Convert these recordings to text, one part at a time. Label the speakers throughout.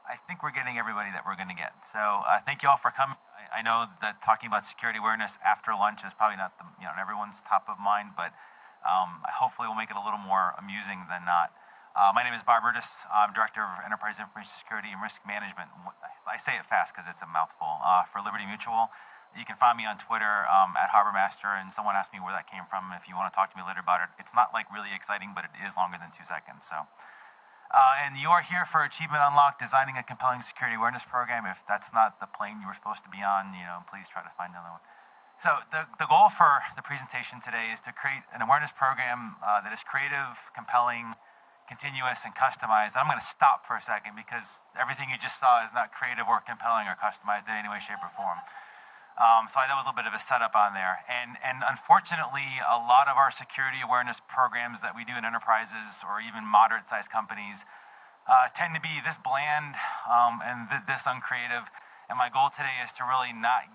Speaker 1: I think we're getting everybody that we're going to get. So thank you all for coming. I know that talking about security awareness after lunch is probably not everyone's top of mind, but hopefully we'll make it a little more amusing than not. My name is Bob Rudis. I'm Director of Enterprise Information Security and Risk Management. I say it fast because it's a mouthful. For Liberty Mutual. You can find me on Twitter at HarborMaster, and someone asked me where that came from. If you want to talk to me later about it, it's not like really exciting, but it is longer than 2 seconds. So, and you are here for Achievement Unlocked, designing a compelling security awareness program. If that's not the plane you were supposed to be on, please try to find another one. So the goal for the presentation today is to create an awareness program that is creative, compelling, continuous, and customized. And I'm going to stop for a second because everything you just saw is not creative or compelling or customized in any way, shape, or form. So that was a little bit of a setup on there. And unfortunately, a lot of our security awareness programs that we do in enterprises or even moderate-sized companies tend to be this bland and this uncreative. And my goal today is to really not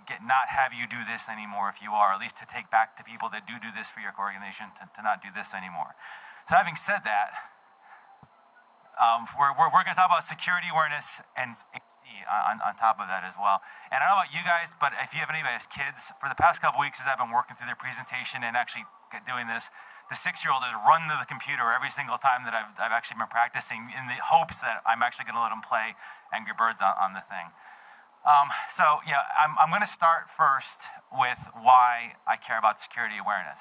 Speaker 1: have you do this anymore if you are, at least to take back to people that do this for your organization to not do this anymore. So having said that, we're going to talk about security awareness and on top of that as well. And I don't know about you guys, but if you have anybody as kids, for the past couple weeks as I've been working through their presentation and actually doing this, the 6-year-old has run to the computer every single time that I've actually been practicing in the hopes that I'm actually going to let them play Angry Birds on the thing. So yeah, I'm going to start first with why I care about security awareness.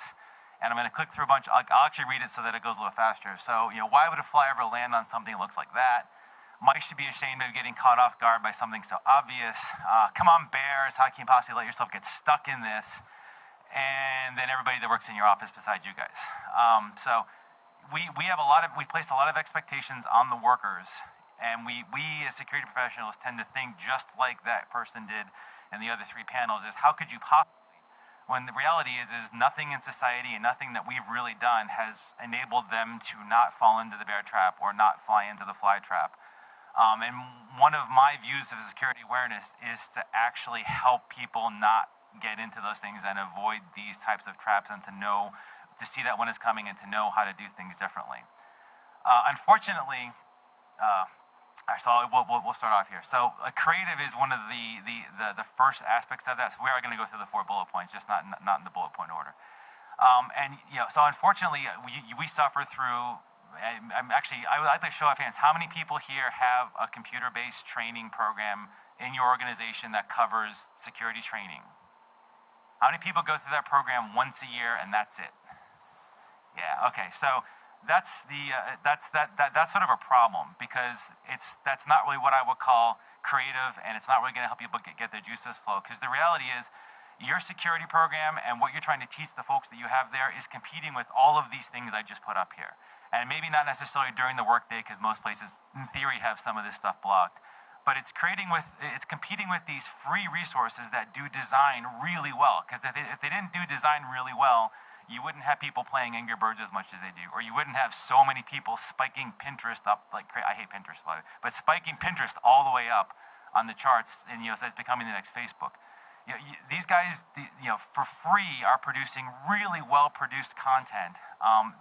Speaker 1: And I'm going to click through a bunch. I'll actually read it so that it goes a little faster. So, why would a fly ever land on something that looks like that? Mice should be ashamed of getting caught off guard by something so obvious. Come on, bears, how can you possibly let yourself get stuck in this? And then everybody that works in your office besides you guys. So we place a lot of expectations on the workers, and we as security professionals tend to think just like that person did in the other 3 panels is how could you possibly, when the reality is nothing in society and nothing that we've really done has enabled them to not fall into the bear trap or not fly into the fly trap. And one of my views of security awareness is to actually help people not get into those things and avoid these types of traps and to see that when it's coming and to know how to do things differently. Unfortunately, so we'll start off here. So creative is one of the first aspects of that. So we are going to go through the 4 bullet points, just not in the bullet point order. So unfortunately, we suffer through. I would like to show of hands. How many people here have a computer-based training program in your organization that covers security training? How many people go through that program once a year and that's it? Yeah. Okay. So that's sort of a problem because that's not really what I would call creative, and it's not really going to help people get their juices flow. Because the reality is, your security program and what you're trying to teach the folks that you have there is competing with all of these things I just put up here. And maybe not necessarily during the workday, because most places, in theory, have some of this stuff blocked. But it's competing with these free resources that do design really well. Because if they didn't do design really well, you wouldn't have people playing Angry Birds as much as they do, or you wouldn't have so many people spiking Pinterest up like crazy. I hate Pinterest, but spiking Pinterest all the way up on the charts, and so it's becoming the next Facebook. These guys, for free, are producing really well-produced content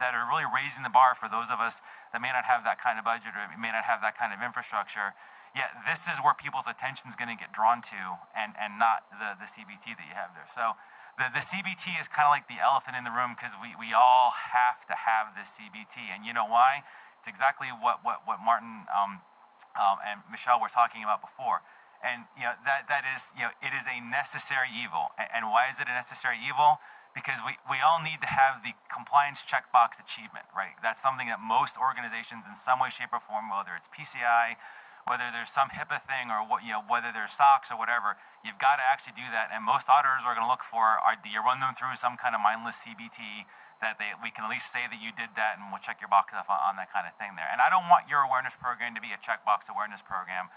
Speaker 1: that are really raising the bar for those of us that may not have that kind of budget or may not have that kind of infrastructure. Yet this is where people's attention is going to get drawn to, and not the CBT that you have there. So the CBT is kind of like the elephant in the room because we all have to have this CBT, and you know why? It's exactly what Martin and Michelle were talking about before. And that is, it is a necessary evil. And why is it a necessary evil? Because we all need to have the compliance checkbox achievement, right? That's something that most organizations in some way, shape, or form, whether it's PCI, whether there's some HIPAA thing, or whether there's SOX or whatever, you've got to actually do that. And most auditors are going to look for, do you run them through some kind of mindless CBT that we can at least say that you did that, and we'll check your box off on that kind of thing there. And I don't want your awareness program to be a checkbox awareness program.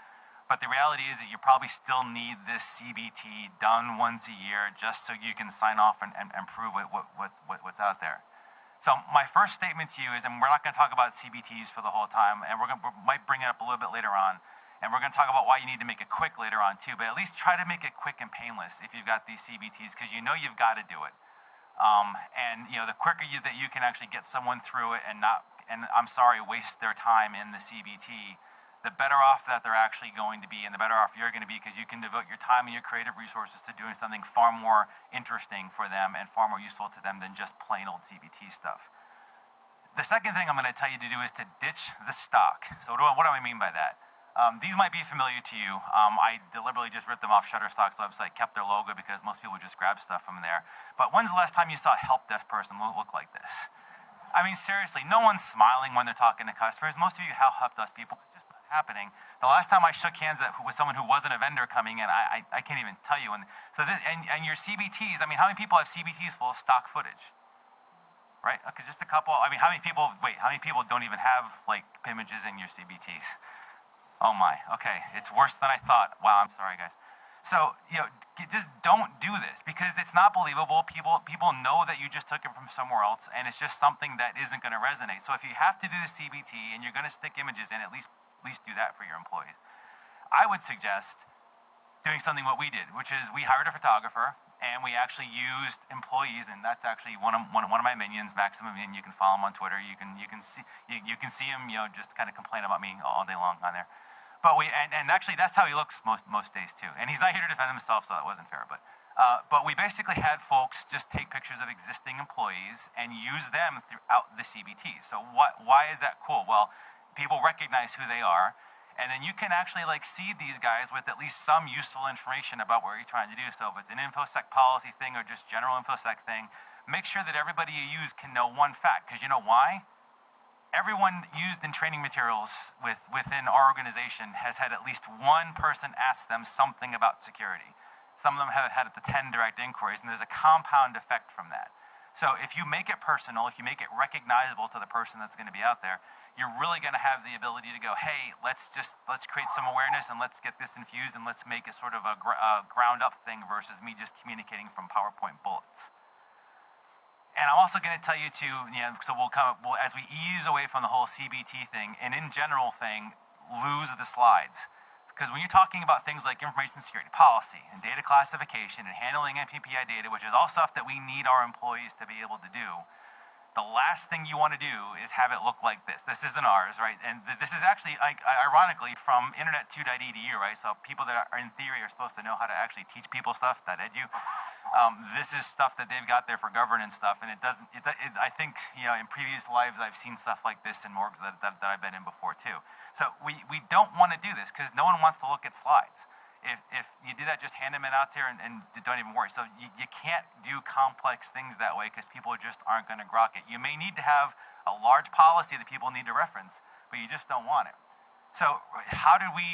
Speaker 1: But the reality is that you probably still need this CBT done once a year just so you can sign off and prove what's out there. So my first statement to you is, and we're not going to talk about CBTs for the whole time, and we might bring it up a little bit later on, and we're going to talk about why you need to make it quick later on too, but at least try to make it quick and painless if you've got these CBTs, because you've got to do it. And the quicker that you can actually get someone through it and waste their time in the CBT, the better off that they're actually going to be, and the better off you're going to be, because you can devote your time and your creative resources to doing something far more interesting for them and far more useful to them than just plain old CBT stuff. The second thing I'm going to tell you to do is to ditch the stock. So what do I mean by that? These might be familiar to you. I deliberately just ripped them off Shutterstock's website, kept their logo because most people just grab stuff from there. But when's the last time you saw a help desk person look like this? I mean, seriously, no one's smiling when they're talking to customers. Most of you help desk people, it's just not happening. The last time I shook hands with someone who wasn't a vendor coming in, I can't even tell you. And your CBTs, I mean, how many people have CBTs full of stock footage? Right? Okay, just a couple. I mean, how many people don't even have like images in your CBTs? Oh my, okay, it's worse than I thought. Wow, I'm sorry, guys. So, just don't do this because it's not believable. People know that you just took it from somewhere else, and it's just something that isn't going to resonate. So if you have to do the CBT and you're going to stick images in, at least do that for your employees. I would suggest doing something what we did, which is we hired a photographer, and we actually used employees, and that's actually one of my minions, Maximum Min. You can follow him on Twitter. You can see him, just kind of complain about me all day long on there. But and actually that's how he looks most days too. And he's not here to defend himself, so that wasn't fair. But we basically had folks just take pictures of existing employees and use them throughout the CBT. So why is that cool? Well, people recognize who they are, and then you can actually like seed these guys with at least some useful information about what you're trying to do. So if it's an InfoSec policy thing or just general InfoSec thing, make sure that everybody you use can know one fact, because you know why? Everyone used in training materials within our organization has had at least one person ask them something about security. Some of them have had up to 10 direct inquiries, and there's a compound effect from that. So if you make it personal, if you make it recognizable to the person that's going to be out there, you're really going to have the ability to go, hey, let's create some awareness and let's get this infused and let's make it sort of a ground up thing versus me just communicating from PowerPoint bullets. And I'm also going to tell you to, so as we ease away from the whole CBT thing and in general thing, lose the slides. Because when you're talking about things like information security policy and data classification and handling MPPI data, which is all stuff that we need our employees to be able to do, the last thing you want to do is have it look like this. This isn't ours, right? And this is actually, ironically, from internet2.edu, right? So people that are in theory are supposed to know how to actually teach people stuff, .edu. This is stuff that they've got there for governance stuff, and I think, in previous lives I've seen stuff like this in morgues that I've been in before too. So we don't want to do this because no one wants to look at slides. If you do that, just hand them out there and don't even worry. So you can't do complex things that way because people just aren't going to grok it. You may need to have a large policy that people need to reference, but you just don't want it. So how do we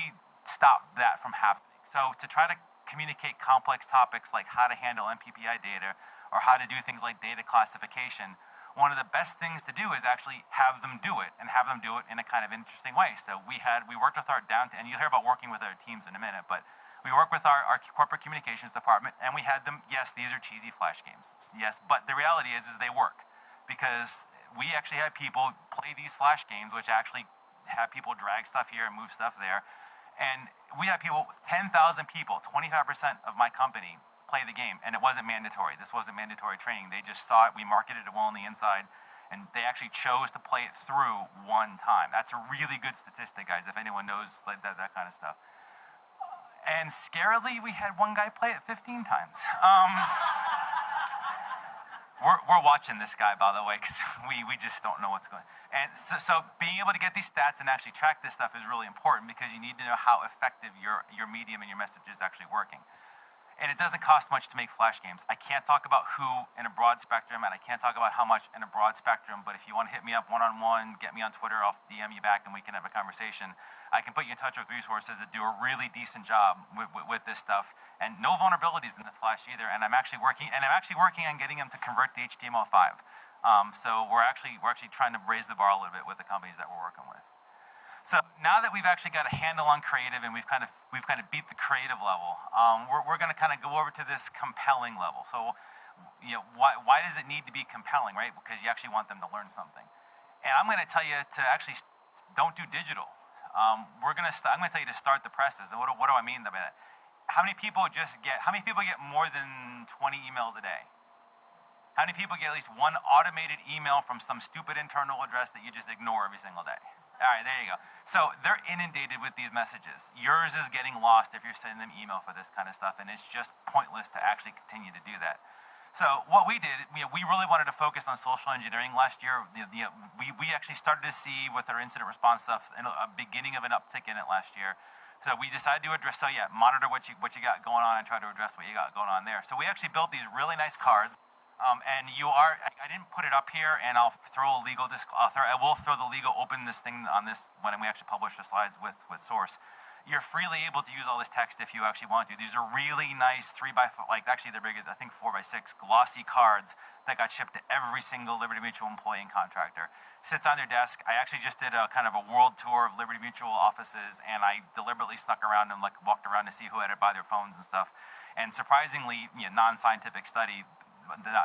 Speaker 1: stop that from happening? So to try to communicate complex topics like how to handle MPPI data or how to do things like data classification, one of the best things to do is actually have them do it and have them do it in a kind of interesting way. So we worked with our and you'll hear about working with our teams in a minute, but we work with our corporate communications department, and we had them, yes, these are cheesy flash games. Yes, but the reality is they work because we actually had people play these flash games, which actually have people drag stuff here and move stuff there. And we have people, 10,000 people, 25% of my company play the game, and it wasn't mandatory. This wasn't mandatory training. They just saw it, we marketed it well on the inside, and they actually chose to play it through one time. That's a really good statistic, guys, if anyone knows like that kind of stuff. And scarily, we had one guy play it 15 times. We're watching this guy, by the way, because we just don't know what's going on. And so being able to get these stats and actually track this stuff is really important because you need to know how effective your medium and your message is actually working. And it doesn't cost much to make flash games. I can't talk about who in a broad spectrum, and I can't talk about how much in a broad spectrum, but if you want to hit me up one-on-one, get me on Twitter, I'll DM you back and we can have a conversation. I can put you in touch with resources that do a really decent job with this stuff, and no vulnerabilities in the flash either. And I'm actually working on getting them to convert to HTML5. So we're actually trying to raise the bar a little bit with the companies that we're working with. So now that we've actually got a handle on creative and we've kind of beat the creative level, we're going to kind of go over to this compelling level. So, why does it need to be compelling, right? Because you actually want them to learn something. And I'm going to tell you to actually don't do digital. I'm going to tell you to start the presses. And what do I mean by that? How many people get more than 20 emails a day? How many people get at least one automated email from some stupid internal address that you just ignore every single day? All right, there you go. So they're inundated with these messages. Yours is getting lost if you're sending them email for this kind of stuff, and it's just pointless to actually continue to do that. So what we did, we really wanted to focus on social engineering last year. We actually started to see with our incident response stuff and a beginning of an uptick in it last year. So we decided to address, monitor what you got going on and try to address what you got going on there. So we actually built these really nice cards. And I didn't put it up here, and I'll throw a legal I will throw the legal, open this thing on this when we actually publish the slides with source. You're freely able to use all this text if you actually want to. These are really nice 3x4, actually they're big, I think 4x6 glossy cards that got shipped to every single Liberty Mutual employee and contractor. Sits on their desk. I actually just did a kind of a world tour of Liberty Mutual offices, and I deliberately snuck around and walked around to see who had it by their phones and stuff. And surprisingly, non-scientific study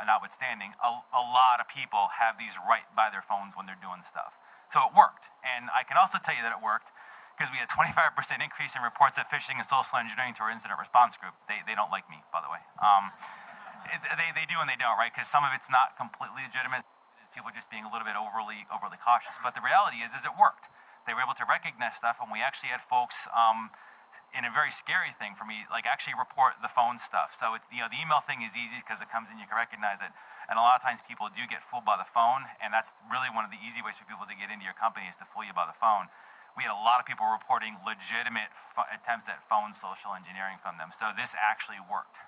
Speaker 1: notwithstanding, a lot of people have these right by their phones when they're doing stuff. So it worked. And I can also tell you that it worked because we had 25% increase in reports of phishing and social engineering to our incident response group. They don't like me, by the way. They do and they don't, right? Because some of it's not completely legitimate. It's people just being a little bit overly cautious. But the reality is it worked. They were able to recognize stuff, and we actually had folks in a very scary thing for me, actually report the phone stuff. So it's, the email thing is easy because it comes in, you can recognize it. And a lot of times people do get fooled by the phone, and that's really one of the easy ways for people to get into your company is to fool you by the phone. We had a lot of people reporting legitimate attempts at phone social engineering from them. So this actually worked.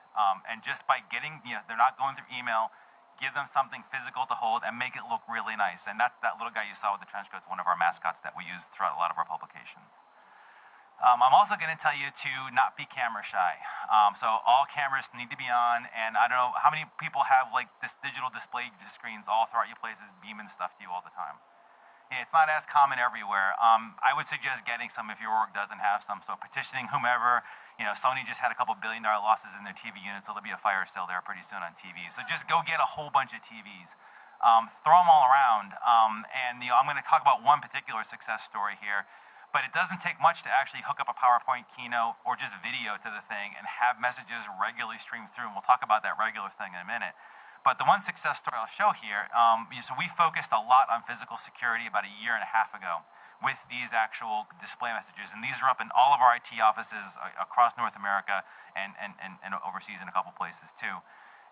Speaker 1: And just by getting, they're not going through email, give them something physical to hold and make it look really nice. And that little guy you saw with the trench coat is one of our mascots that we use throughout a lot of our publications. I'm also going to tell you to not be camera shy. So all cameras need to be on, and I don't know how many people have this digital display screens all throughout your places beaming stuff to you all the time. Yeah, it's not as common everywhere. I would suggest getting some if your org doesn't have some. So petitioning whomever, Sony just had a couple $1 billion losses in their TV units, so there'll be a fire sale there pretty soon on TVs. So just go get a whole bunch of TVs. Throw them all around, and I'm going to talk about one particular success story here. But it doesn't take much to actually hook up a PowerPoint keynote or just video to the thing and have messages regularly stream through. And we'll talk about that regular thing in a minute. But the one success story I'll show here, so we focused a lot on physical security about 1.5 years ago with these actual display messages. And these are up in all of our IT offices across North America and overseas in a couple places too.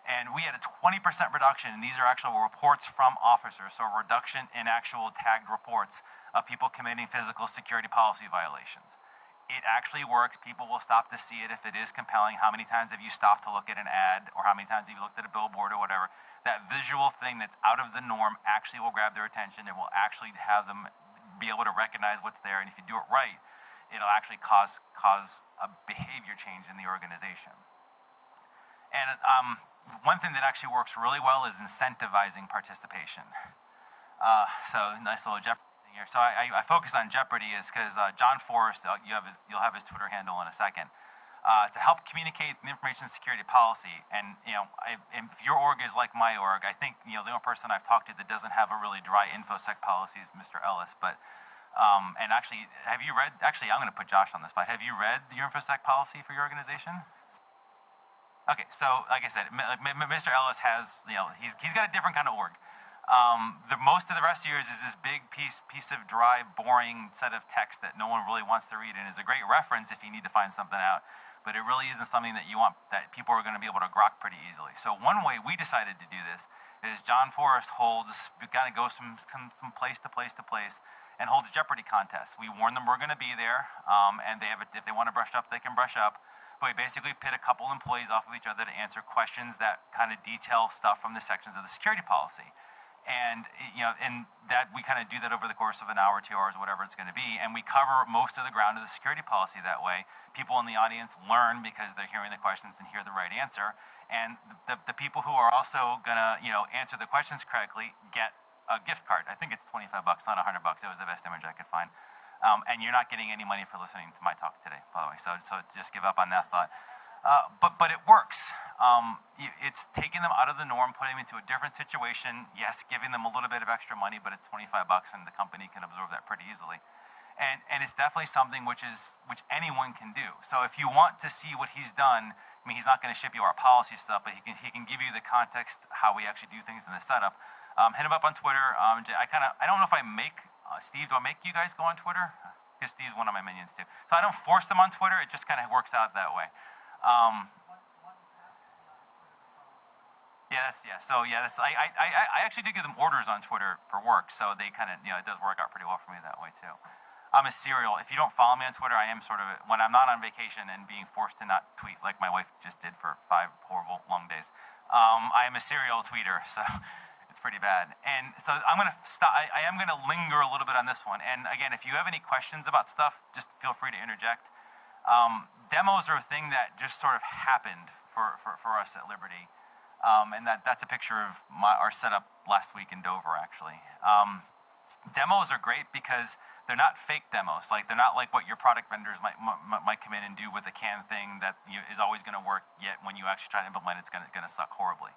Speaker 1: And we had a 20% reduction, and these are actual reports from officers, so a reduction in actual tagged reports of people committing physical security policy violations. It actually works. People will stop to see it if it is compelling. How many times have you stopped to look at an ad, or how many times have you looked at a billboard or whatever? That visual thing that's out of the norm actually will grab their attention. It will actually have them be able to recognize what's there, and if you do it right, it'll actually cause a behavior change in the organization. And one thing that actually works really well is incentivizing participation. So nice little Jeopardy thing here. So I focus on Jeopardy is because John Forrest, you'll have his Twitter handle in a second, to help communicate the information security policy. And if your org is like my org, I think the only person I've talked to that doesn't have a really dry InfoSec policy is Mr. Ellis. But and actually, have you read? Actually, I'm going to put Josh on the spot. Have you read the InfoSec policy for your organization? Okay, so like I said, Mr. Ellis has, he's got a different kind of org. Most of the rest of yours is this big piece of dry, boring set of text that no one really wants to read, and is a great reference if you need to find something out. But it really isn't something that that people are going to be able to grok pretty easily. So one way we decided to do this is John Forrest kind of goes from place to place to place and holds a Jeopardy contest. We warn them we're going to be there, and if they want to brush up, they can brush up. But we basically pit a couple employees off of each other to answer questions that kind of detail stuff from the sections of the security policy. And that we kind of do that over the course of an hour, 2 hours, whatever it's going to be. And we cover most of the ground of the security policy that way. People in the audience learn because they're hearing the questions and hear the right answer. And the people who are also going to answer the questions correctly get a gift card. I think it's $25, not $100. It was the best image I could find. And you're not getting any money for listening to my talk today, by the way. So just give up on that thought. But it works. It's taking them out of the norm, putting them into a different situation. Yes, giving them a little bit of extra money, but it's $25, and the company can absorb that pretty easily. And it's definitely something which anyone can do. So if you want to see what he's done, I mean, he's not going to ship you our policy stuff, but he can give you the context how we actually do things in the setup. Hit him up on Twitter. I don't know if I make Steve, do I make you guys go on Twitter? Because Steve's one of my minions too. So I don't force them on Twitter. It just kind of works out that way. I actually do give them orders on Twitter for work, so they kind of, it does work out pretty well for me that way too. I'm a serial. If you don't follow me on Twitter, I am sort of, when I'm not on vacation and being forced to not tweet like my wife just did for 5 horrible long days, I am a serial tweeter, so it's pretty bad. And so I'm going to stop. I am going to linger a little bit on this one. And again, if you have any questions about stuff, just feel free to interject. Demos are a thing that just sort of happened for us at Liberty. And that's a picture of our setup last week in Dover, actually. Demos are great because they're not fake demos. Like, they're not like what your product vendors might come in and do with a canned thing that is always going to work, yet when you actually try to implement it, it's going to suck horribly.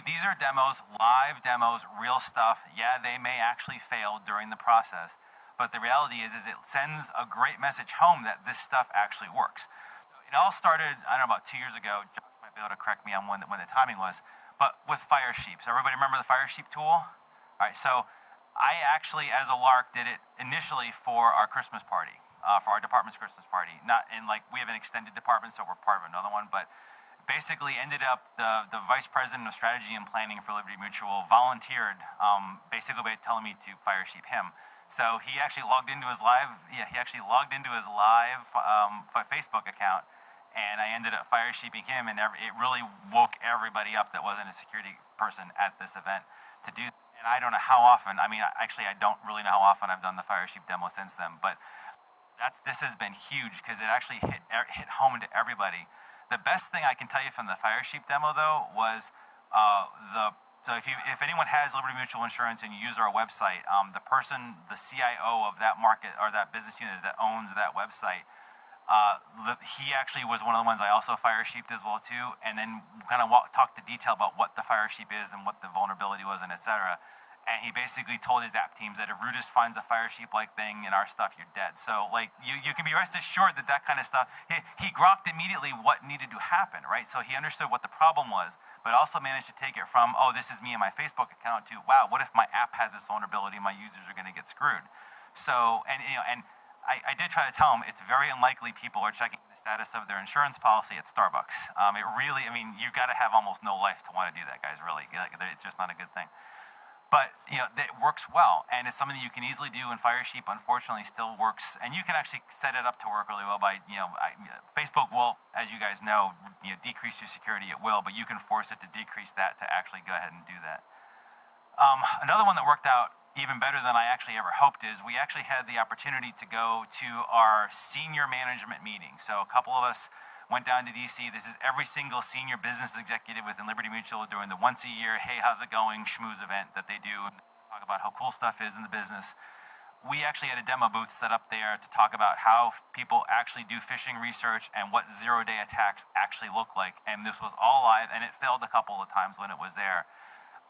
Speaker 1: These are demos, live demos, real stuff. Yeah, they may actually fail during the process, but the reality is it sends a great message home that this stuff actually works. It all started, I don't know, about 2 years ago. Josh might be able to correct me on when the timing was, but with Fire Sheep. So everybody remember the Fire Sheep tool? All right, so I actually, as a lark, did it initially for our Christmas party, for our department's Christmas party. Not in, like, we have an extended department, so we're part of another one, but basically ended up the vice president of strategy and planning for Liberty Mutual volunteered, basically by telling me to Fire Sheep him. So he actually logged into his live, Facebook account, and I ended up Fire Sheeping him, and it really woke everybody up that wasn't a security person at this event to do. And I don't know how often, I don't really know how often I've done the Fire Sheep demo since then, but this has been huge because it actually hit home to everybody. The best thing I can tell you from the Fire Sheep demo, though, was so if anyone has Liberty Mutual Insurance and you use our website, the CIO of that market or that business unit that owns that website, he actually was one of the ones I also Fire Sheeped as well too, and then kind of talked to detail about what the Fire Sheep is and what the vulnerability was and etc. And he basically told his app teams that if Rudis finds a Fire Sheep-like thing in our stuff, you're dead. So like you can be rest assured that kind of stuff, he grokked immediately what needed to happen, right? So he understood what the problem was, but also managed to take it from, oh, this is me and my Facebook account, to, wow, what if my app has this vulnerability and my users are going to get screwed? So, I did try to tell him it's very unlikely people are checking the status of their insurance policy at Starbucks. It really, you've got to have almost no life to want to do that, guys, really. It's just not a good thing. But, it works well, and it's something that you can easily do, and Fire Sheep, unfortunately, still works. And you can actually set it up to work really well by, Facebook will, as you guys know, decrease your security at will, but you can force it to decrease that to actually go ahead and do that. Another one that worked out even better than I actually ever hoped is we actually had the opportunity to go to our senior management meeting. So a couple of us went down to DC. This is every single senior business executive within Liberty Mutual doing the once a year, hey, how's it going, schmooze event that they do, and talk about how cool stuff is in the business. We actually had a demo booth set up there to talk about how people actually do phishing research and what zero-day attacks actually look like. And this was all live, and it failed a couple of times when it was there.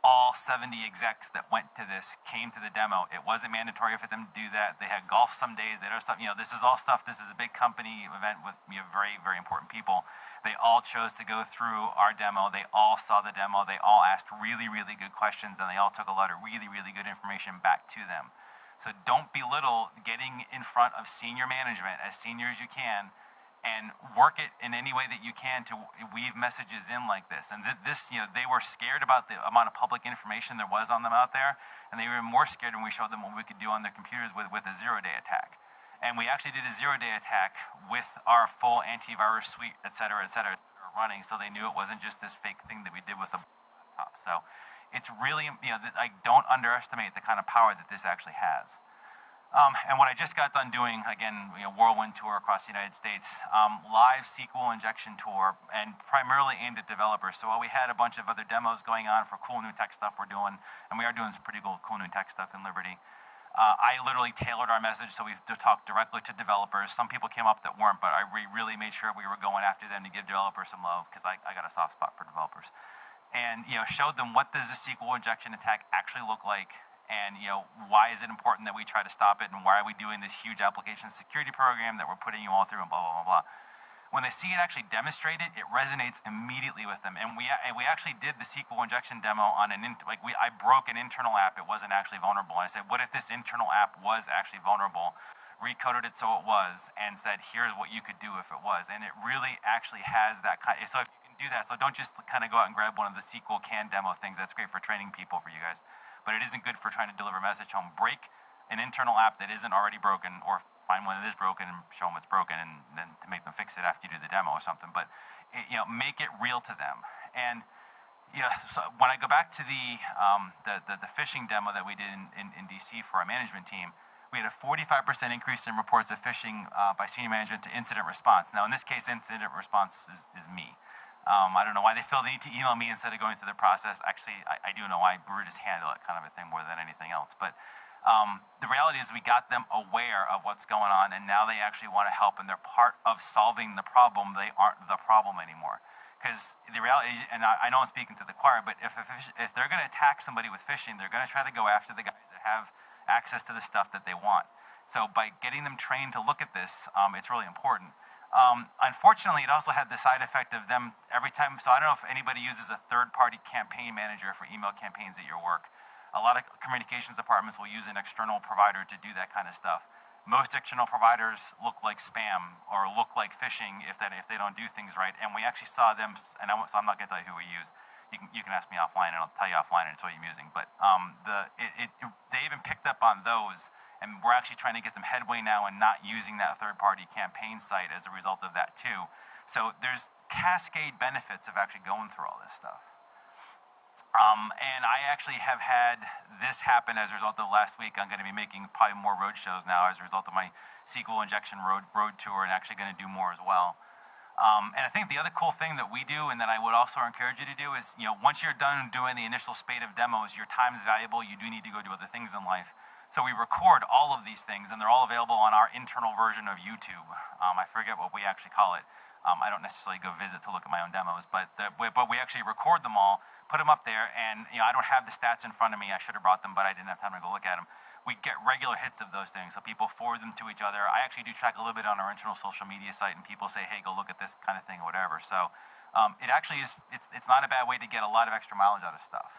Speaker 1: All 70 execs that went to this came to the demo. It wasn't mandatory for them to do that. They had golf some days. They had stuff. This is all stuff. This is a big company event with very, very important people. They all chose to go through our demo. They all saw the demo. They all asked really, really good questions, and they all took a lot of really, really good information back to them. So don't belittle getting in front of senior management, as senior as you can, and work it in any way that you can to weave messages in like this. And they were scared about the amount of public information there was on them out there, and they were more scared when we showed them what we could do on their computers with a zero-day attack. And we actually did a zero-day attack with our full antivirus suite, et cetera, running, so they knew it wasn't just this fake thing that we did with the laptop. So it's really, I don't underestimate the kind of power that this actually has. And what I just got done doing, again, whirlwind tour across the United States, live SQL injection tour, and primarily aimed at developers. So while we had a bunch of other demos going on for cool new tech stuff we're doing, and we are doing some pretty cool new tech stuff in Liberty, I literally tailored our message so we talked directly to developers. Some people came up that weren't, but I really made sure we were going after them to give developers some love, because I got a soft spot for developers. And showed them what does a SQL injection attack actually look like, and why is it important that we try to stop it, and why are we doing this huge application security program that we're putting you all through, and blah, blah, blah, blah. when they see it actually demonstrated, it resonates immediately with them. And we actually did the SQL injection demo on I broke an internal app. It wasn't actually vulnerable. And I said, what if this internal app was actually vulnerable? Recoded it so it was, and said, here's what you could do if it was. And it really actually has that kind. So if you can do that, so don't just kind of go out and grab one of the SQL can demo things. That's great for training people for you guys, but it isn't good for trying to deliver a message home. Break an internal app that isn't already broken, or find one that is broken and show them it's broken, and then to make them fix it after you do the demo or something. But make it real to them. And so when I go back to the phishing demo that we did in DC for our management team, we had a 45% increase in reports of phishing by senior management to incident response. Now, in this case, incident response is me. I don't know why they feel the need to email me instead of going through the process. Actually, I do know why. Rudis handle it, kind of a thing, more than anything else. But the reality is we got them aware of what's going on, and now they actually want to help, and they're part of solving the problem. They aren't the problem anymore. Because the reality is, and I know I'm speaking to the choir, but if they're going to attack somebody with phishing, they're going to try to go after the guys that have access to the stuff that they want. So by getting them trained to look at this, it's really important. Unfortunately, it also had the side effect of them every time. So I don't know if anybody uses a third-party campaign manager for email campaigns at your work. A lot of communications departments will use an external provider to do that kind of stuff. Most external providers look like spam or look like phishing if they don't do things right. And we actually saw them, so I'm not going to tell you who we use. You can ask me offline, and I'll tell you offline and what I'm using. But they even picked up on those, and we're actually trying to get some headway now and not using that third-party campaign site as a result of that too. So there's cascade benefits of actually going through all this stuff. And I actually have had this happen as a result of last week. I'm going to be making probably more road shows now as a result of my SQL injection road tour, and actually going to do more as well. And I think the other cool thing that we do, and that I would also encourage you to do, is once you're done doing the initial spate of demos, your time is valuable. You do need to go do other things in life. So we record all of these things, and they're all available on our internal version of YouTube. I forget what we actually call it. I don't necessarily go visit to look at my own demos, but we actually record them all, put them up there, and I don't have the stats in front of me. I should have brought them, but I didn't have time to go look at them. We get regular hits of those things, so people forward them to each other. I actually do track a little bit on our internal social media site, and people say, hey, go look at this kind of thing or whatever. So it actually is, it's not a bad way to get a lot of extra mileage out of stuff.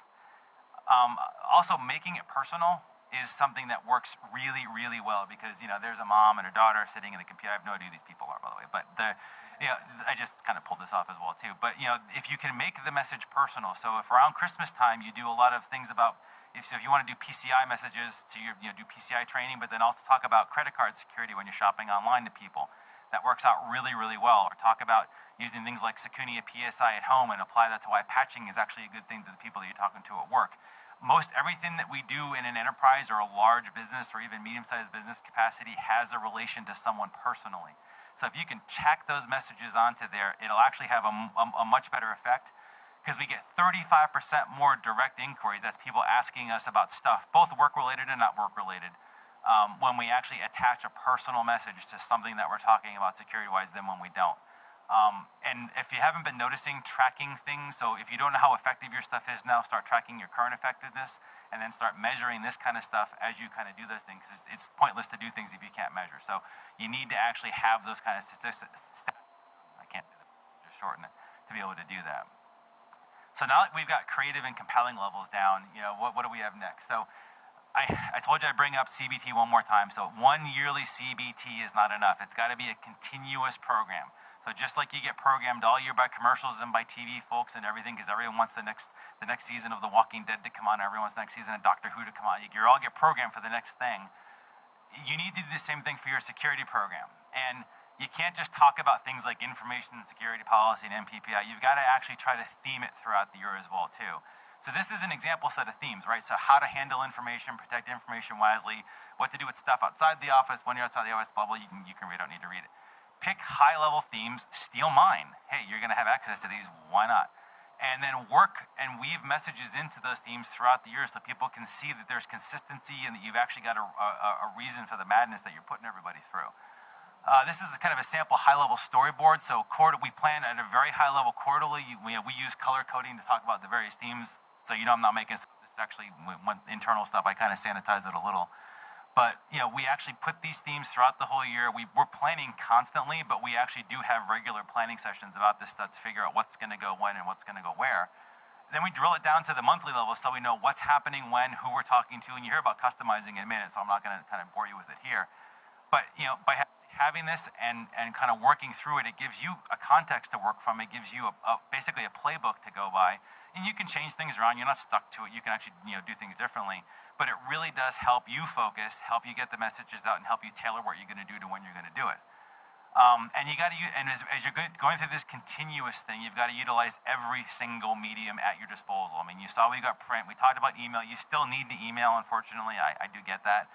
Speaker 1: Also, making it personal is something that works really, really well, because there's a mom and a daughter sitting in a computer. I have no idea who these people are, by the way, but I just kind of pulled this off as well too. But if you can make the message personal, so if around Christmas time you do a lot of things about, if you want to do PCI messages to your, do PCI training, but then also talk about credit card security when you're shopping online to people, that works out really, really well. Or talk about using things like Secunia PSI at home and apply that to why patching is actually a good thing to the people that you're talking to at work. Most everything that we do in an enterprise or a large business or even medium-sized business capacity has a relation to someone personally. So if you can check those messages onto there, it'll actually have a much better effect, because we get 35% more direct inquiries. That's people asking us about stuff, both work-related and not work-related, when we actually attach a personal message to something that we're talking about security-wise than when we don't. And if you haven't been noticing, tracking things, so if you don't know how effective your stuff is now, start tracking your current effectiveness, and then start measuring this kind of stuff as you kind of do those things. It's pointless to do things if you can't measure. So you need to actually have those kind of statistics. I can't do that, just shorten it, to be able to do that. So now that we've got creative and compelling levels down, what do we have next? So I told you I'd bring up CBT one more time. So one yearly CBT is not enough. It's got to be a continuous program. So just like you get programmed all year by commercials and by TV folks and everything, because everyone wants the next season of The Walking Dead to come on, everyone wants the next season of Doctor Who to come on. You all get programmed for the next thing. You need to do the same thing for your security program. And you can't just talk about things like information security policy and MPPI. You've got to actually try to theme it throughout the year as well too. So this is an example set of themes, right? So how to handle information, protect information wisely, what to do with stuff outside the office, when you're outside the office, blah, blah, you can read, don't need to read it. Pick high-level themes, steal mine. Hey, you're going to have access to these, why not? And then work and weave messages into those themes throughout the year so people can see that there's consistency and that you've actually got a reason for the madness that you're putting everybody through. This is kind of a sample high-level storyboard. So we plan at a very high level quarterly. We use color coding to talk about the various themes. So I'm not making this actually internal stuff. I kind of sanitize it a little. But we actually put these themes throughout the whole year. We're planning constantly, but we actually do have regular planning sessions about this stuff to figure out what's going to go when and what's going to go where. Then we drill it down to the monthly level so we know what's happening when, who we're talking to, and you hear about customizing in a minute, so I'm not going to kind of bore you with it here. But by having this and kind of working through it, it gives you a context to work from. It gives you basically a playbook to go by, and you can change things around. You're not stuck to it. You can actually do things differently. But it really does help you focus, help you get the messages out, and help you tailor what you're going to do to when you're going to do it. And you got to, and as you're going through this continuous thing, you've got to utilize every single medium at your disposal. I mean, you saw we got print. We talked about email. You still need the email, unfortunately. I do get that.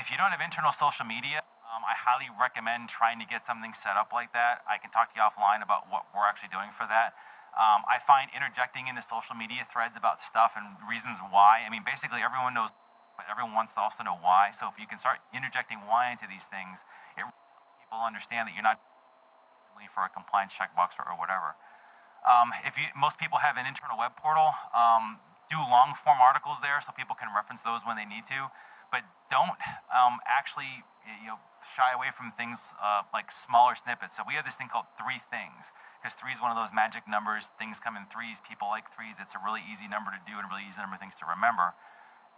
Speaker 1: If you don't have internal social media, I highly recommend trying to get something set up like that. I can talk to you offline about what we're actually doing for that. I find interjecting into social media threads about stuff and reasons why. I mean, basically everyone knows, but everyone wants to also know why. So if you can start interjecting why into these things, it people understand that you're not for a compliance checkbox or whatever. Most people have an internal web portal, do long form articles there so people can reference those when they need to, but don't actually shy away from things like smaller snippets. So we have this thing called 3 things, because 3 is one of those magic numbers. Things come in threes. People like threes. It's a really easy number to do and a really easy number of things to remember.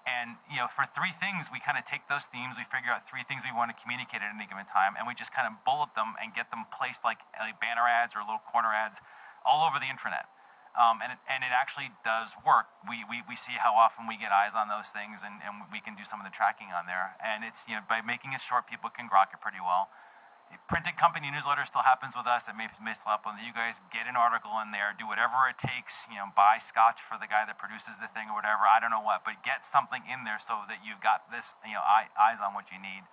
Speaker 1: And for 3 things, we kind of take those themes, we figure out 3 things we want to communicate at any given time, and we just kind of bullet them and get them placed like banner ads or little corner ads all over the intranet. And it actually does work. We see how often we get eyes on those things, and we can do some of the tracking on there. And it's by making it short, people can grok it pretty well. Printed company newsletter still happens with us. It may still happen with you guys. Get an article in there. Do whatever it takes. Buy scotch for the guy that produces the thing or whatever. I don't know what, but get something in there so that you've got this, eyes on what you need.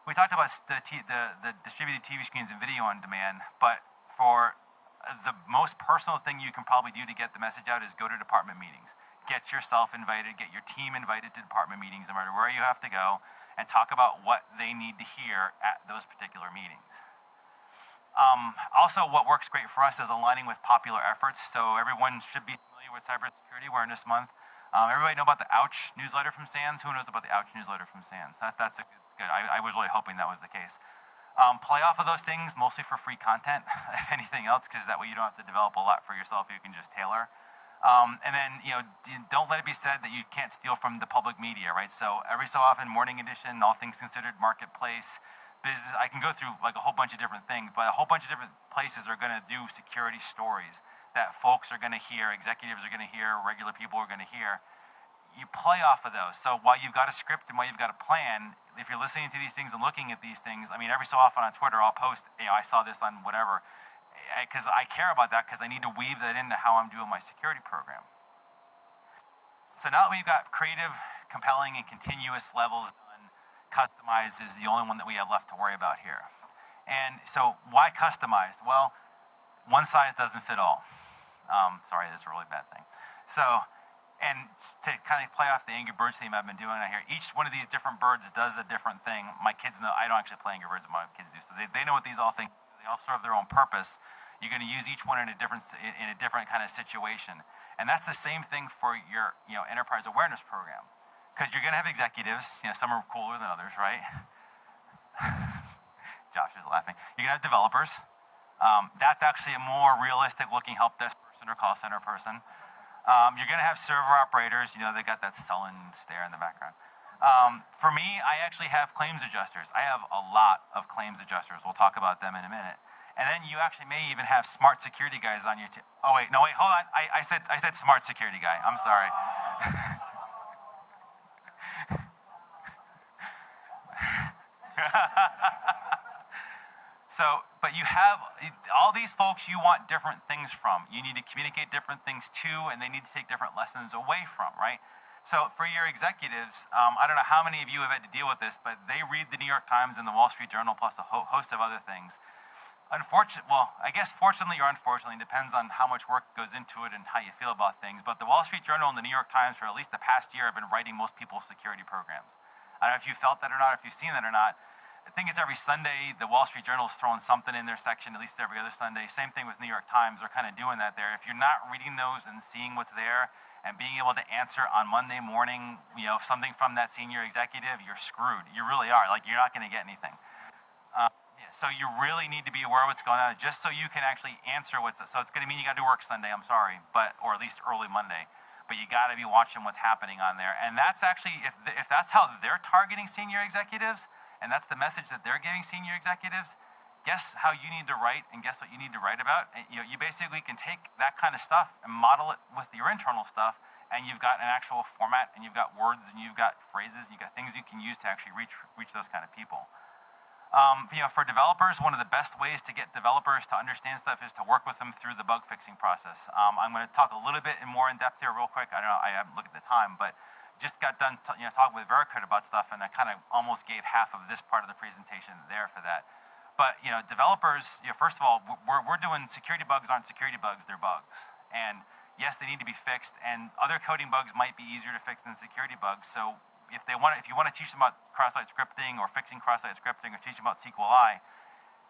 Speaker 1: We talked about the distributed TV screens and video on demand, but for the most personal thing you can probably do to get the message out is go to department meetings. Get yourself invited. Get your team invited to department meetings, no matter where you have to go, and talk about what they need to hear at those particular meetings. Also, what works great for us is aligning with popular efforts. So everyone should be familiar with Cybersecurity Awareness Month. Everybody know about the Ouch newsletter from SANS? Who knows about the Ouch newsletter from SANS? That's good. I was really hoping that was the case. Play off of those things, mostly for free content, if anything else, because that way you don't have to develop a lot for yourself. You can just tailor. And then, don't let it be said that you can't steal from the public media, right? So every so often, Morning Edition, All Things Considered, Marketplace, Business, I can go through like a whole bunch of different things, but a whole bunch of different places are going to do security stories that folks are going to hear, executives are going to hear, regular people are going to hear. You play off of those. So while you've got a script and while you've got a plan, if you're listening to these things and looking at these things, I mean, every so often on Twitter, I'll post, I saw this on whatever, because I care about that, because I need to weave that into how I'm doing my security program. So now that we've got creative, compelling, and continuous levels done, customized is the only one that we have left to worry about here. And so why customized? Well, one size doesn't fit all. Sorry, that's a really bad thing. So, and to kind of play off the Angry Birds theme I've been doing out here, each one of these different birds does a different thing. My kids know, I don't actually play Angry Birds, but my kids do, so they know what these all think. They all serve their own purpose. You're going to use each one in a different kind of situation. And that's the same thing for your enterprise awareness program. Because you're going to have executives, some are cooler than others, right? Josh is laughing. You're going to have developers. That's actually a more realistic looking help desk person or call center person. You're going to have server operators. They got that sullen stare in the background. For me, I actually have claims adjusters. I have a lot of claims adjusters. We'll talk about them in a minute. And then you actually may even have smart security guys on your team. Oh, wait, hold on. I said smart security guy. I'm sorry. So, but you have all these folks you want different things from. You need to communicate different things to, and they need to take different lessons away from, right? So for your executives, I don't know how many of you have had to deal with this, but they read the New York Times and the Wall Street Journal plus a host of other things. I guess fortunately or unfortunately, it depends on how much work goes into it and how you feel about things, but the Wall Street Journal and the New York Times for at least the past year have been writing most people's security programs. I don't know if you felt that or not, if you've seen that or not. I think it's every Sunday the Wall Street Journal is throwing something in their section, at least every other Sunday. Same thing with New York Times. They're kind of doing that there. If you're not reading those and seeing what's there and being able to answer on Monday morning, something from that senior executive, you're screwed. You really are. Like, you're not going to get anything. Yeah, so you really need to be aware of what's going on, just so you can actually answer so it's going to mean you got to work Sunday, I'm sorry, or at least early Monday. But you got to be watching what's happening on there. And that's actually, if that's how they're targeting senior executives, and that's the message that they're giving senior executives, guess how you need to write, and guess what you need to write about? And, you basically can take that kind of stuff and model it with your internal stuff, and you've got an actual format, and you've got words, and you've got phrases, and you've got things you can use to actually reach those kind of people. For developers, one of the best ways to get developers to understand stuff is to work with them through the bug fixing process. I'm going to talk a little bit more in depth here real quick. I don't know, I haven't looked at the time, but just got done talking with Veracode about stuff, and I kind of almost gave half of this part of the presentation there for that. But developers, first of all, we're doing security bugs aren't security bugs, they're bugs. And yes, they need to be fixed, and other coding bugs might be easier to fix than security bugs. So if you want to teach them about cross-site scripting or fixing cross-site scripting or teach them about SQLi,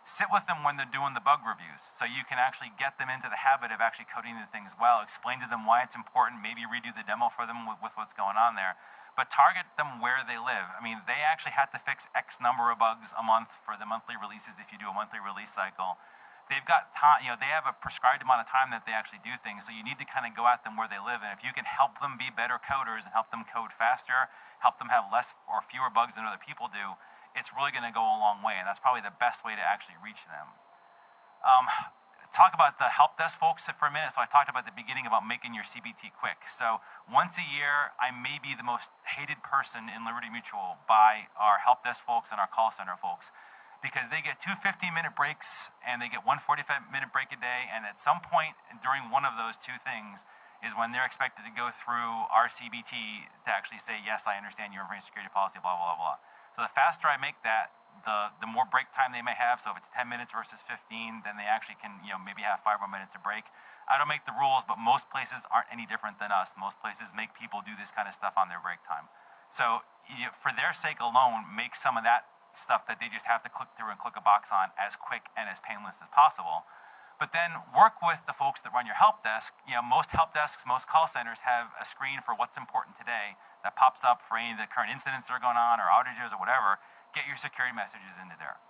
Speaker 1: sit with them when they're doing the bug reviews, so you can actually get them into the habit of actually coding the things well, explain to them why it's important, maybe redo the demo for them with what's going on there. But target them where they live. I mean, they actually had to fix X number of bugs a month for the monthly releases if you do a monthly release cycle. They've got time, they have a prescribed amount of time that they actually do things, so you need to kind of go at them where they live. And if you can help them be better coders and help them code faster, help them have less or fewer bugs than other people do, it's really going to go a long way, and that's probably the best way to actually reach them. Talk about the help desk folks for a minute. So I talked about the beginning about making your CBT quick. So once a year, I may be the most hated person in Liberty Mutual by our help desk folks and our call center folks, because they get 2 15-minute breaks and they get 1 45-minute break a day, and at some point during one of those two things is when they're expected to go through our CBT to actually say, yes, I understand your information security policy, blah, blah, blah, blah. So the faster I make that, the more break time they may have. So if it's 10 minutes versus 15, then they actually can maybe have 5 more minutes of break. I don't make the rules, but most places aren't any different than us. Most places make people do this kind of stuff on their break time. So for their sake alone, make some of that stuff that they just have to click through and click a box on as quick and as painless as possible. But then work with the folks that run your help desk. Most help desks, most call centers have a screen for what's important today that pops up for any of the current incidents that are going on or outages or whatever. Get your security messages into there.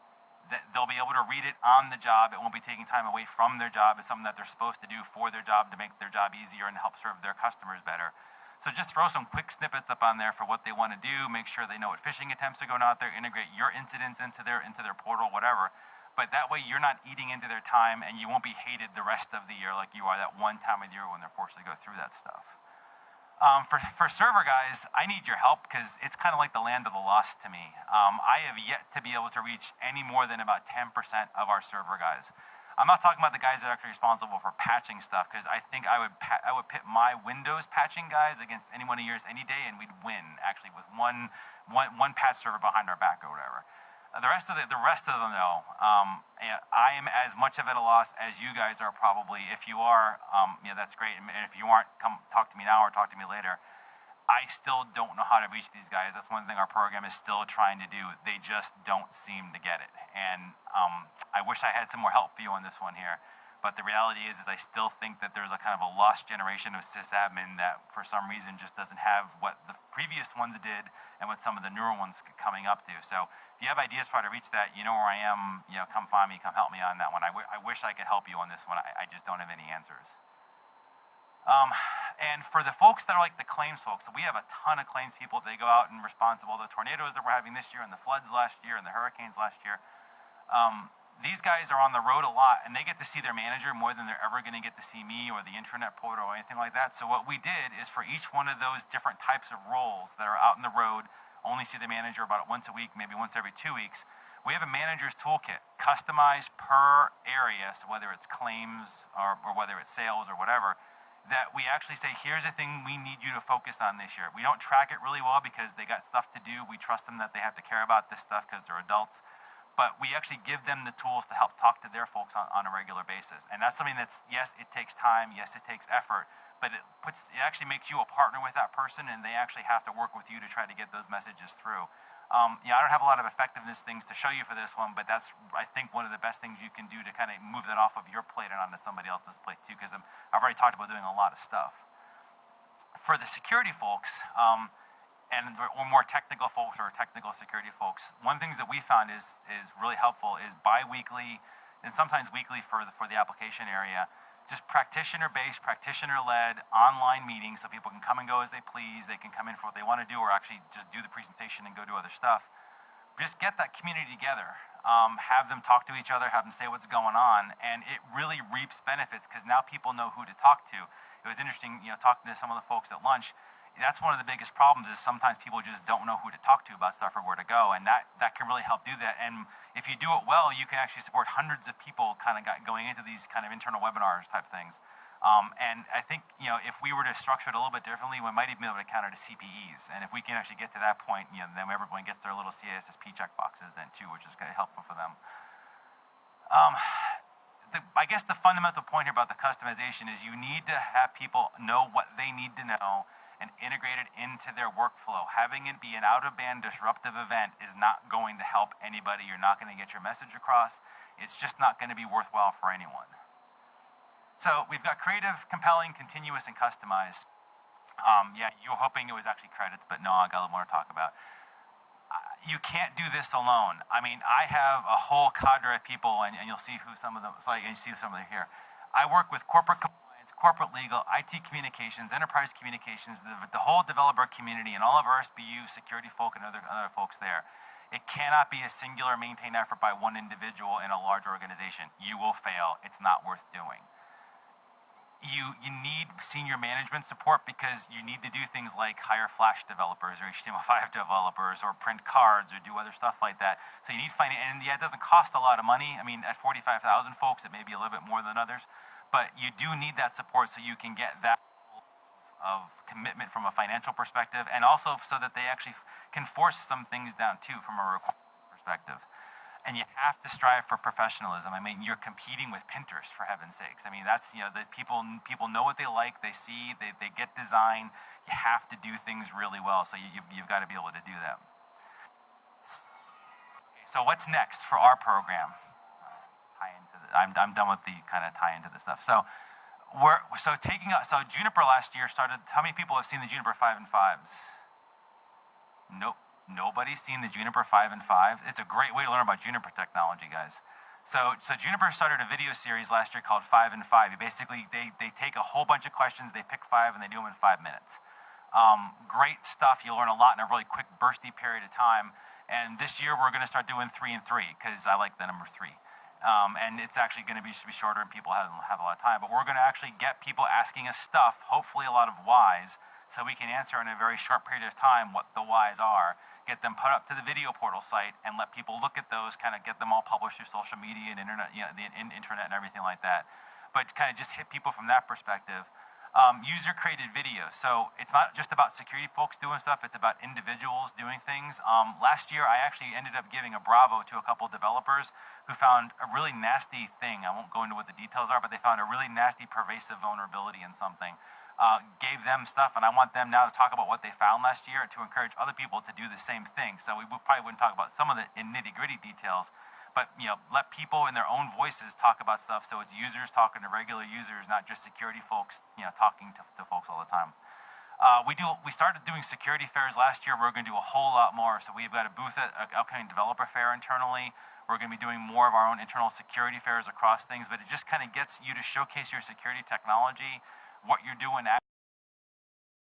Speaker 1: They'll be able to read it on the job. It won't be taking time away from their job. It's something that they're supposed to do for their job to make their job easier and help serve their customers better. So just throw some quick snippets up on there for what they want to do. Make sure they know what phishing attempts are going out there. Integrate your incidents into their portal, whatever. But that way you're not eating into their time, and you won't be hated the rest of the year like you are that one time of the year when they're forced to go through that stuff. For server guys, I need your help because it's kind of like the land of the lost to me. I have yet to be able to reach any more than about 10% of our server guys. I'm not talking about the guys that are actually responsible for patching stuff, because I think I would pit my Windows patching guys against any one of yours any day, and we'd win actually with one patch server behind our back or whatever. The rest of them, though, I am as much of at a loss as you guys are probably. If you are, that's great. And if you aren't, come talk to me now or talk to me later. I still don't know how to reach these guys. That's one thing our program is still trying to do. They just don't seem to get it. And I wish I had some more help for you on this one here. But the reality is I still think that there's a kind of a lost generation of sysadmin that for some reason just doesn't have what the previous ones did and what some of the newer ones coming up to. So if you have ideas for how to reach that, you know where I am. Come find me, come help me on that one. I wish I could help you on this one. I just don't have any answers. And for the folks that are like the claims folks, so we have a ton of claims people. They go out and respond to all the tornadoes that we're having this year and the floods last year and the hurricanes last year. These guys are on the road a lot, and they get to see their manager more than they're ever going to get to see me or the intranet portal or anything like that. So what we did is for each one of those different types of roles that are out in the road, only see the manager about once a week, maybe once every 2 weeks, we have a manager's toolkit customized per area, so whether it's claims or whether it's sales or whatever, that we actually say, here's the thing we need you to focus on this year. We don't track it really well because they got stuff to do. We trust them that they have to care about this stuff because they're adults. But we actually give them the tools to help talk to their folks on a regular basis. And that's something that's, yes, it takes time, yes, it takes effort, but it actually makes you a partner with that person, and they actually have to work with you to try to get those messages through. I don't have a lot of effectiveness things to show you for this one, but that's, I think, one of the best things you can do to kind of move that off of your plate and onto somebody else's plate too, because I've already talked about doing a lot of stuff. For the security folks, or more technical folks or technical security folks, one of the things that we found is really helpful is bi-weekly and sometimes weekly for the application area, just practitioner-based, practitioner-led online meetings so people can come and go as they please. They can come in for what they want to do or actually just do the presentation and go do other stuff. Just get that community together, have them talk to each other, have them say what's going on, and it really reaps benefits because now people know who to talk to. It was interesting, talking to some of the folks at lunch. That's one of the biggest problems is sometimes people just don't know who to talk to about stuff or where to go, and that can really help do that. And if you do it well, you can actually support hundreds of people kind of going into these kind of internal webinars type things. And I think, if we were to structure it a little bit differently, we might even be able to count it as CPEs. And if we can actually get to that point, then everyone gets their little CISSP checkboxes then too, which is kind of helpful for them. I guess the fundamental point here about the customization is you need to have people know what they need to know and integrate it into their workflow. Having it be an out-of-band disruptive event is not going to help anybody. You're not going to get your message across. It's just not going to be worthwhile for anyone. So we've got creative, compelling, continuous, and customized. Yeah, you were hoping it was actually credits, but no, I got a little more to talk about. You can't do this alone. I mean, I have a whole cadre of people, and you'll see who some of them, and you see some of them here. I work with corporate compliance, corporate legal, IT communications, enterprise communications, the whole developer community, and all of our SBU security folk and other folks there. It cannot be a singular maintained effort by one individual in a large organization. You will fail. It's not worth doing. You need senior management support because you need to do things like hire Flash developers or HTML5 developers or print cards or do other stuff like that. So you need finance, and yeah, it doesn't cost a lot of money. I mean, at 45,000 folks, it may be a little bit more than others, but you do need that support so you can get that of commitment from a financial perspective, and also so that they actually can force some things down too from a requirement perspective. And you have to strive for professionalism. I mean, you're competing with Pinterest, for heaven's sakes. I mean, that's, the people know what they like, they see, they get design. You have to do things really well, so you've got to be able to do that. Okay, so what's next for our program? I'm done with the kind of tie into the stuff. So Juniper last year started. How many people have seen the Juniper 5 and 5s? Nope. Nobody's seen the Juniper 5 and 5. It's a great way to learn about Juniper technology, guys. So Juniper started a video series last year called 5 and 5. Basically, they take a whole bunch of questions, they pick 5, and they do them in 5 minutes. Great stuff. You learn a lot in a really quick, bursty period of time. And this year, we're going to start doing 3 and 3 because I like the number 3. And it's actually going to be shorter, and people have a lot of time. But we're going to actually get people asking us stuff, hopefully a lot of whys, so we can answer in a very short period of time what the whys are. Get them put up to the video portal site and let people look at those, kind of get them all published through social media and internet, the internet and everything like that. But kind of just hit people from that perspective. User-created videos. So it's not just about security folks doing stuff, it's about individuals doing things. Last year, I actually ended up giving a Bravo to a couple developers who found a really nasty thing. I won't go into what the details are, but they found a really nasty, pervasive vulnerability in something. Gave them stuff, and I want them now to talk about what they found last year to encourage other people to do the same thing. So we probably wouldn't talk about some of the nitty-gritty details, but let people in their own voices talk about stuff, so it's users talking to regular users, not just security folks talking to folks all the time. We started doing security fairs last year. We're going to do a whole lot more. So we've got a booth at an upcoming developer fair internally. We're going to be doing more of our own internal security fairs across things, but it just kind of gets you to showcase your security technology, what you're doing